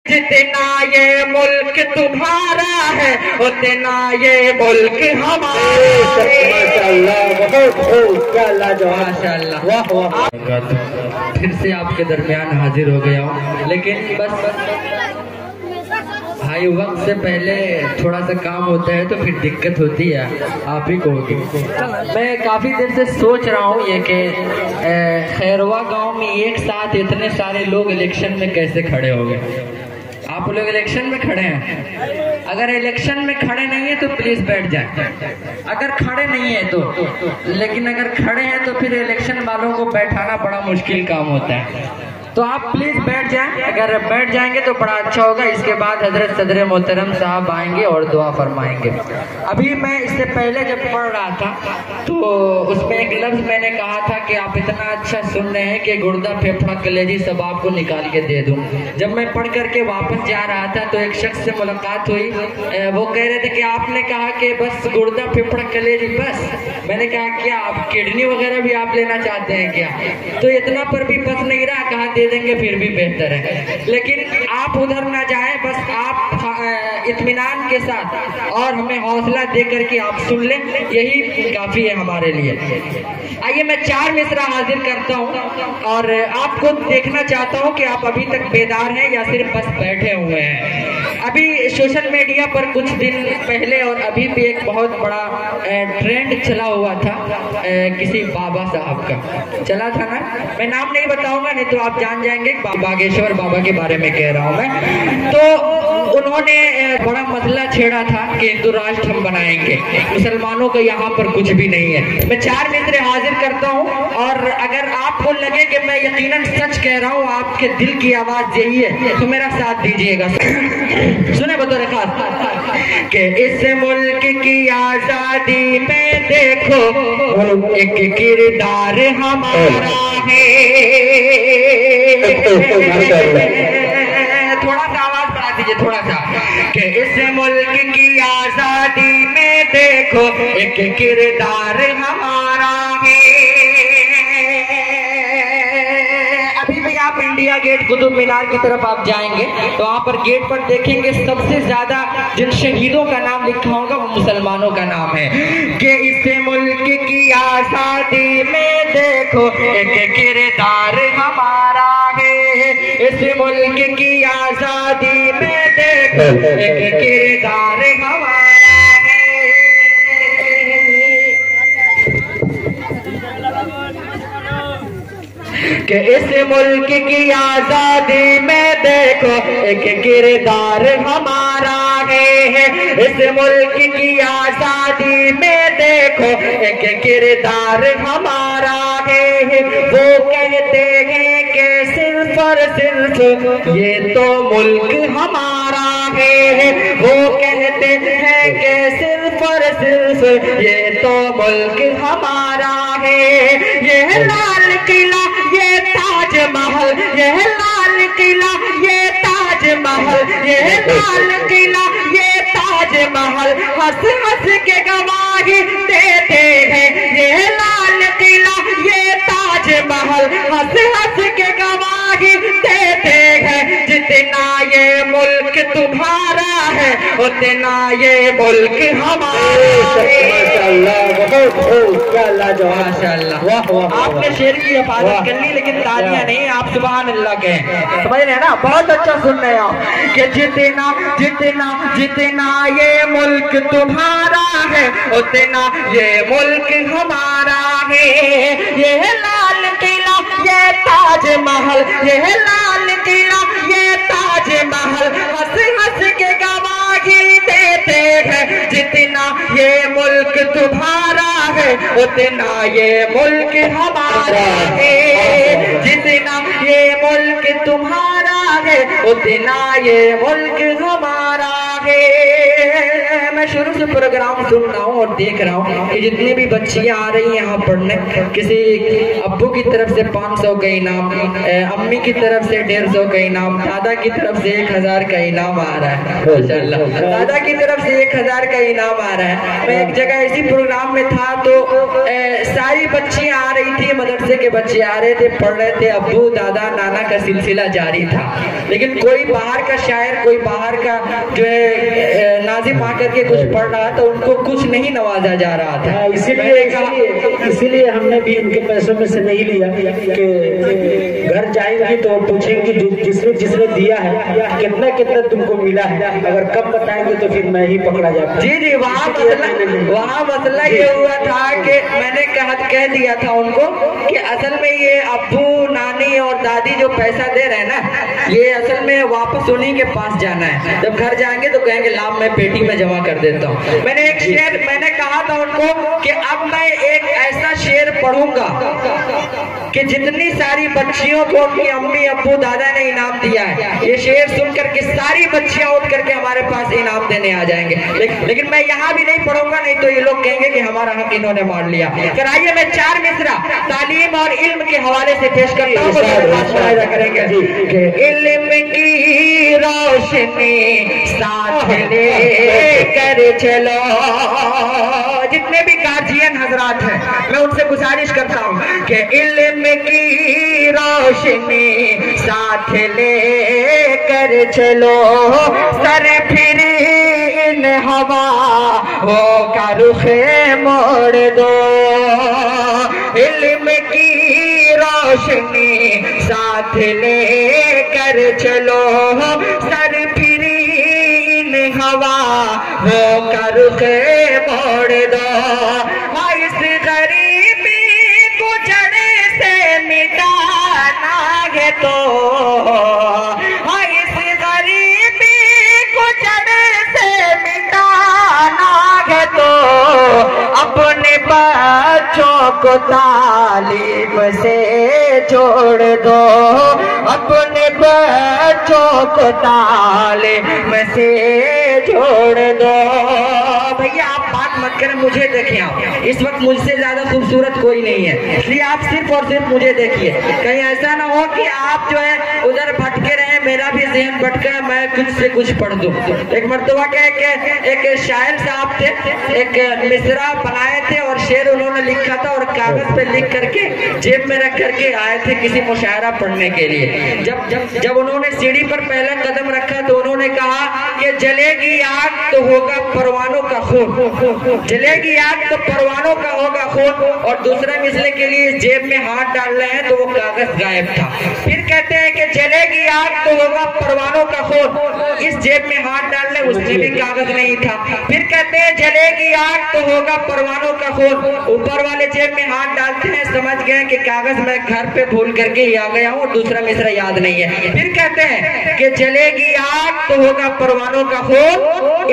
जितना ये मुल्क तुम्हारा है उतना ये मुल्क हमारा है। माशाअल्लाह, फिर से आपके दरमियान हाजिर हो गया हूँ, लेकिन बस भाई वक्त से पहले थोड़ा सा काम होता है तो फिर दिक्कत होती है, आप ही को होगी। मैं काफ़ी देर से सोच रहा हूँ ये कि खैरवा गांव में एक साथ इतने सारे लोग इलेक्शन में कैसे खड़े हो गए। आप लोग इलेक्शन में खड़े हैं, अगर इलेक्शन में खड़े नहीं है तो प्लीज बैठ जाए, अगर खड़े नहीं है तो, लेकिन अगर खड़े हैं तो फिर इलेक्शन वालों को बैठाना बड़ा मुश्किल काम होता है। तो आप प्लीज बैठ जाएं, अगर बैठ जाएंगे तो बड़ा अच्छा होगा। इसके बाद हजरत सदर मोहतरम साहब आएंगे और दुआ फरमाएंगे। अभी मैं इससे पहले जब पढ़ रहा था तो उसमें एक लफ्ज मैंने कहा था कि आप इतना अच्छा सुन रहे हैं कि गुर्दा फेफड़ा कलेजी सब आपको निकाल के दे दूं। जब मैं पढ़ करके वापस जा रहा था तो एक शख्स से मुलाकात हुई, वो कह रहे थे कि आपने कहा कि बस गुर्दा फेफड़ा कलेजी बस। मैंने कहा क्या आप किडनी वगैरह भी आप लेना चाहते हैं क्या? तो इतना पर भी बस नहीं रहा, कहा दे देंगे फिर भी बेहतर है, लेकिन आप उधर ना जाएं, बस आप इत्मीनान के साथ और हमें हौसला दे करके आप सुन लें, यही काफी है हमारे लिए। आइए मैं 4 मिसरा हाजिर करता हूं और आपको देखना चाहता हूं कि आप अभी तक बेदार हैं या सिर्फ बस बैठे हुए हैं। अभी सोशल मीडिया पर कुछ दिन पहले और अभी भी एक बहुत बड़ा ट्रेंड चला हुआ था, किसी बाबा साहब का चला था ना, मैं नाम नहीं बताऊंगा नहीं तो आप जान जाएंगे, बागेश्वर बाबा के बारे में कह रहा हूं मैं। तो उन्होंने बड़ा मसला छेड़ा था कि हिंदू राष्ट्र हम बनाएंगे, मुसलमानों का यहाँ पर कुछ भी नहीं है। मैं 4 मित्र हाजिर करता हूँ और अगर आपको लगे कि मैं यकीनन सच कह रहा हूँ, आपके दिल की आवाज यही है, तो मेरा साथ दीजिएगा। सुने बतौर खास कि इस मुल्क की आजादी में देखो एक किरदार हमारा है। थोड़ा सा आवाज बढ़ा दीजिए, थोड़ा सा, कि इस मुल्क की आजादी में देखो एक किरदार हमारा है। अभी भी आप इंडिया गेट कुतुब मीनार की तरफ आप जाएंगे तो वहाँ पर गेट पर देखेंगे सबसे ज्यादा जिन शहीदों का नाम लिखा होगा वो मुसलमानों का नाम है कि इस मुल्क की आजादी में देखो एक किरदार हमारा है। इस मुल्क की आजादी में देखो एक किरदार हमारा है। कि इस मुल्क की आजादी में देखो एक किरदार हमारा है। इस मुल्क की आजादी में देखो एक किरदार हमारा है। वो कहते हैं कि सिर्फ और सिर्फ ये तो मुल्क हमारा है। वो कहते हैं कि सिर्फ और सिर्फ ये तो मुल्क हमारा है। यह लाल किला ये ताजमहल, यह लाल किला ये ताजमहल, यह लाल किला ये ताजमहल हंस हंस के गवाही देते हैं। यह लाल किला ये ताजमहल हंस हंस के गवाही देते हैं। जितना ये मुल्क तुम्हारा है उतना ये मुल्क हमारा है। माशाअल्लाह, आपने शेर की हिफाजत कर ली, लेकिन तालियां नहीं, आप सुभान अल्लाह कहें, समझ रहे हैं ना? बहुत अच्छा सुन रहे हैं कि जितना जितना जितना ये मुल्क तुम्हारा है उतना ये मुल्क हमारा है। यह लाल किला ये ताजमहल, यह लाल किला ये ताजमहल हंस हंस के गवाही देते हैं। जितना ये मुल्क तुम्हारा है उतना ये मुल्क हमारा है। जितना ये मुल्क तुम्हारा है उतना ये मुल्क हमारा है। मैं मैं शुरू से प्रोग्राम सुन रहा हूँ और देख रहा हूँ कि जितनी भी बच्चियां आ रही हैं यहाँ पढ़ने, किसी अब्बू की तरफ से 500 का इनाम, अम्मी की तरफ से 150 का इनाम, दादा की तरफ से 1000 का इनाम आ रहा है। माशाल्लाह, दादा की तरफ से 1000 का इनाम आ रहा है। मैं एक जगह इसी प्रोग्राम में था तो सारी बच्चियां आ रही थी, मदरसे के बच्चे आ रहे थे, पढ़ रहे थे, अब्बू दादा नाना का सिलसिला जारी था। लेकिन कोई बाहर का शायर, कोई बाहर का जो है नाजिम आकर के कुछ पढ़ रहा था, उनको कुछ नहीं नवाजा जा रहा था। इसीलिए हमने भी उनके पैसों में से नहीं लिया कि घर जाएंगे तो पूछेंगे जिसने दिया है कितना कितना तुमको मिला है, अगर कब बताएंगे तो फिर मैं ही पकड़ा जाता। जी जी, वहाँ मसला ये हुआ था कि मैंने कह दिया था उनको कि असल में ये अब्बू नानी और दादी जो पैसा दे रहे हैं ना, ये असल में वापस उन्हीं के पास जाना है। जब घर जाएंगे तो कहेंगे लाभ मैं पेटी में जमा कर देता हूँ। मैंने कहा था उनको कि अब मैं एक ऐसा शेर पढ़ूंगा कि जितनी सारी बच्चियों को उनकी अम्मी अब्बू दादा ने इनाम दिया है, ये शेर सुनकर के सारी बच्चियां उठ करके हमारे पास इनाम देने आ जाएंगे। लेकिन मैं यहाँ भी नहीं पढ़ूंगा, नहीं तो ये लोग कहेंगे कि हमारा हक इन्होंने मार लिया। फिर आइए मैं 4 मिसरा तालीम और इल्म के हवाले से पेश करता हूँ, मुआयदा करेंगे कि इल्म की रोशनी साथ लेकर चलो। जितने भी गार्जियन हजरात हैं, मैं उनसे गुजारिश करता हूँ कि इल्म की रोशनी साथ लेकर चलो, सर फिर इन हवा वो का रुख मोड़ दो। इल्म की रोशनी साथ लेकर चलो, सर फिर इन हवा वो का रुख मोड़ दो। इस गरीबी को जड़ से मिटाना है तो, इस गरीबी को जड़ से मिटाना है तो, अपने बच्चों को तालीम से जोड़ दो, अपने बच्चों को तालीम से जोड़ दो। भैया आप बात मत करें, मुझे देखें आप, इस वक्त मुझसे ज्यादा खूबसूरत कोई नहीं है, इसलिए आप सिर्फ और सिर्फ मुझे देखिए। कहीं ऐसा ना हो कि आप जो है उधर भटके रहे, मेरा भी ज़हन भटका, मैं कुछ से कुछ पढ़ दूं। एक मर्तबा के एक शायर साहब थे, एक मिसरा बनाए थे और शेर उन्होंने लिखा था और कागज पे लिख करके जेब में रख करके आए थे किसी मुशायरा पढ़ने के लिए। जब उन्होंने सीढ़ी पर पहला कदम रखा तो उन्होंने कहा कि जलेगी आग तो होगा परवानों का खून, जलेगी आग तो परवानों का होगा खून। और दूसरा मिसले के लिए जेब में हाथ डाल रहे हैं तो वो कागज गायब था। फिर कहते हैं कि जलेगी आग तो होगा परवानों का खून, इस जेब में हाथ डाल रहे उसमें भी कागज नहीं था। फिर कहते हैं जलेगी आग तो होगा परवानों का खून, ऊपर वाले जेब में हाथ डालते हैं, समझ गए कि कागज मैं घर पे भूल करके ही आ गया हूँ और दूसरा मिसरा याद नहीं है। फिर कहते हैं कि जलेगी आग तो होगा परवानों का खून,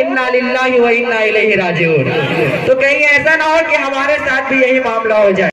इन्ना लिल्लाहि व इन्ना इलैहि राजिऊन। तो कहीं ऐसा ना हो कि हमारे साथ भी यही मामला हो जाए।